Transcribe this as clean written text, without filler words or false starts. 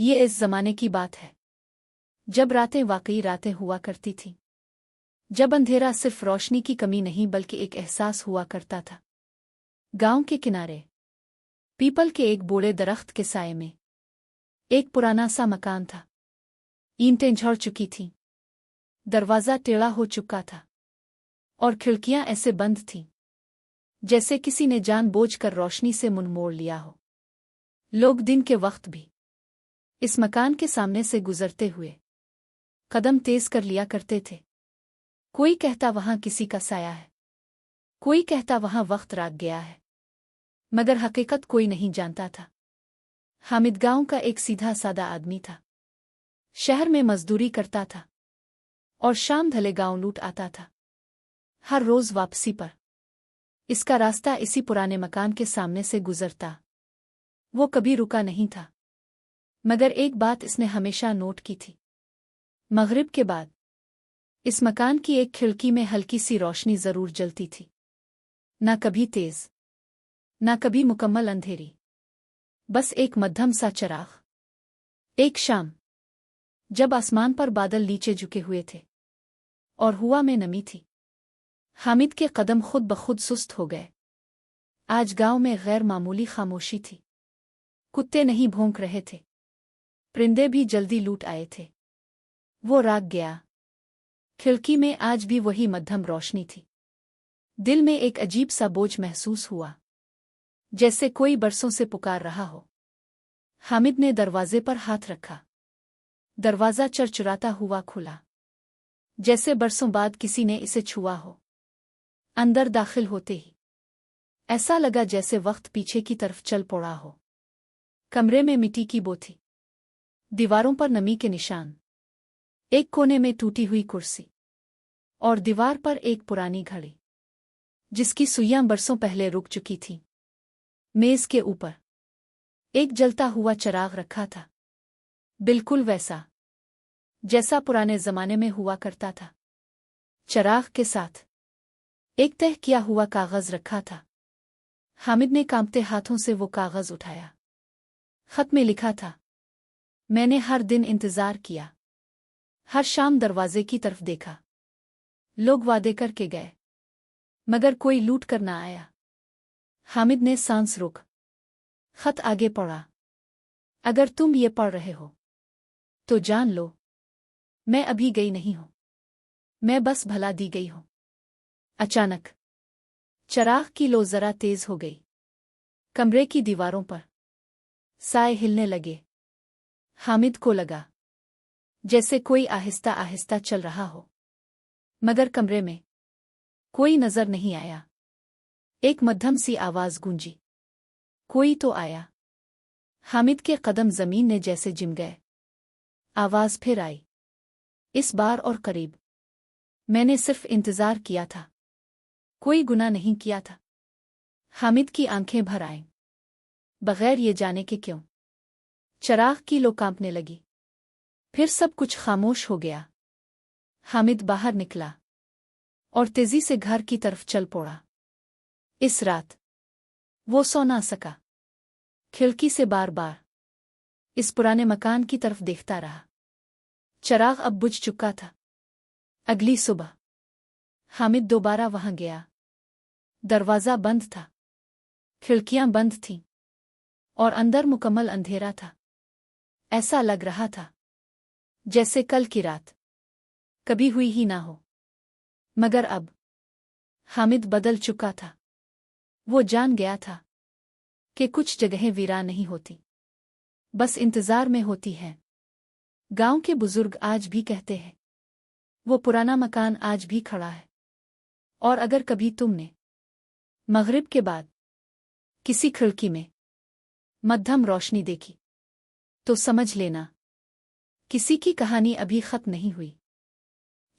یہ اس زمانے کی بات ہے جب راتیں واقعی راتیں ہوا کرتی تھیں، جب اندھیرا صرف روشنی کی کمی نہیں بلکہ ایک احساس ہوا کرتا تھا۔ گاؤں کے کنارے پیپل کے ایک بوڑھے درخت کے سائے میں ایک پرانا سا مکان تھا۔ اینٹیں جھڑ چکی تھیں، دروازہ ٹیڑھا ہو چکا تھا اور کھڑکیاں ایسے بند تھیں جیسے کسی نے جان بوجھ کر روشنی سے منہ موڑ لیا ہو۔ لوگ دن کے وقت بھی اس مکان کے سامنے سے گزرتے ہوئے قدم تیز کر لیا کرتے تھے۔ کوئی کہتا وہاں کسی کا سایہ ہے، کوئی کہتا وہاں وقت راک گیا ہے، مگر حقیقت کوئی نہیں جانتا تھا۔ حامد گاؤں کا ایک سیدھا سادہ آدمی تھا۔ شہر میں مزدوری کرتا تھا اور شام ڈھلے گاؤں لوٹ آتا تھا۔ ہر روز واپسی پر اس کا راستہ اسی پرانے مکان کے سامنے سے گزرتا۔ وہ کبھی رکا نہیں تھا، مگر ایک بات اس نے ہمیشہ نوٹ کی تھی۔ مغرب کے بعد اس مکان کی ایک کھڑکی میں ہلکی سی روشنی ضرور جلتی تھی، نہ کبھی تیز، نہ کبھی مکمل اندھیری، بس ایک مدھم سا چراغ۔ ایک شام جب آسمان پر بادل نیچے جھکے ہوئے تھے اور ہوا میں نمی تھی، حامد کے قدم خود بخود سست ہو گئے۔ آج گاؤں میں غیر معمولی خاموشی تھی۔ کتے نہیں بھونک رہے تھے، پرندے بھی جلدی لوٹ آئے تھے۔ وہ راگ گیا۔ کھڑکی میں آج بھی وہی مدھم روشنی تھی۔ دل میں ایک عجیب سا بوجھ محسوس ہوا، جیسے کوئی برسوں سے پکار رہا ہو۔ حامد نے دروازے پر ہاتھ رکھا۔ دروازہ چرچراتا ہوا کھلا، جیسے برسوں بعد کسی نے اسے چھوا ہو۔ اندر داخل ہوتے ہی ایسا لگا جیسے وقت پیچھے کی طرف چل پڑا ہو۔ کمرے میں مٹی کی بو تھی، دیواروں پر نمی کے نشان، ایک کونے میں ٹوٹی ہوئی کرسی اور دیوار پر ایک پرانی گھڑی جس کی سوئیاں برسوں پہلے رک چکی تھیں۔ میز کے اوپر ایک جلتا ہوا چراغ رکھا تھا، بالکل ویسا جیسا پرانے زمانے میں ہوا کرتا تھا۔ چراغ کے ساتھ ایک تہہ کیا ہوا کاغذ رکھا تھا۔ حامد نے کانپتے ہاتھوں سے وہ کاغذ اٹھایا۔ خط میں لکھا تھا، میں نے ہر دن انتظار کیا، ہر شام دروازے کی طرف دیکھا، لوگ وعدے کر کے گئے، مگر کوئی لوٹ کر نہ آیا۔ حامد نے سانس روک خط آگے پڑھا۔ اگر تم یہ پڑھ رہے ہو تو جان لو، میں ابھی گئی نہیں ہوں، میں بس بھلا دی گئی ہوں۔ اچانک چراغ کی لو ذرا تیز ہو گئی۔ کمرے کی دیواروں پر سائے ہلنے لگے۔ حامد کو لگا جیسے کوئی آہستہ آہستہ چل رہا ہو، مگر کمرے میں کوئی نظر نہیں آیا۔ ایک مدھم سی آواز گونجی، کوئی تو آیا۔ حامد کے قدم زمین نے جیسے جم گئے۔ آواز پھر آئی، اس بار اور قریب۔ میں نے صرف انتظار کیا تھا، کوئی گناہ نہیں کیا تھا۔ حامد کی آنکھیں بھر آئیں، بغیر یہ جانے کہ کیوں۔ چراغ کی لو کانپنے لگی، پھر سب کچھ خاموش ہو گیا۔ حامد باہر نکلا اور تیزی سے گھر کی طرف چل پڑا۔ اس رات وہ سو نہ سکا، کھڑکی سے بار بار اس پرانے مکان کی طرف دیکھتا رہا۔ چراغ اب بجھ چکا تھا۔ اگلی صبح حامد دوبارہ وہاں گیا۔ دروازہ بند تھا، کھڑکیاں بند تھیں اور اندر مکمل اندھیرا تھا۔ ایسا لگ رہا تھا جیسے کل کی رات کبھی ہوئی ہی نہ ہو، مگر اب حامد بدل چکا تھا۔ وہ جان گیا تھا کہ کچھ جگہیں ویران نہیں ہوتی، بس انتظار میں ہوتی ہیں۔ گاؤں کے بزرگ آج بھی کہتے ہیں، وہ پرانا مکان آج بھی کھڑا ہے، اور اگر کبھی تم نے مغرب کے بعد کسی کھڑکی میں مدھم روشنی دیکھی تو سمجھ لینا کسی کی کہانی ابھی ختم نہیں ہوئی۔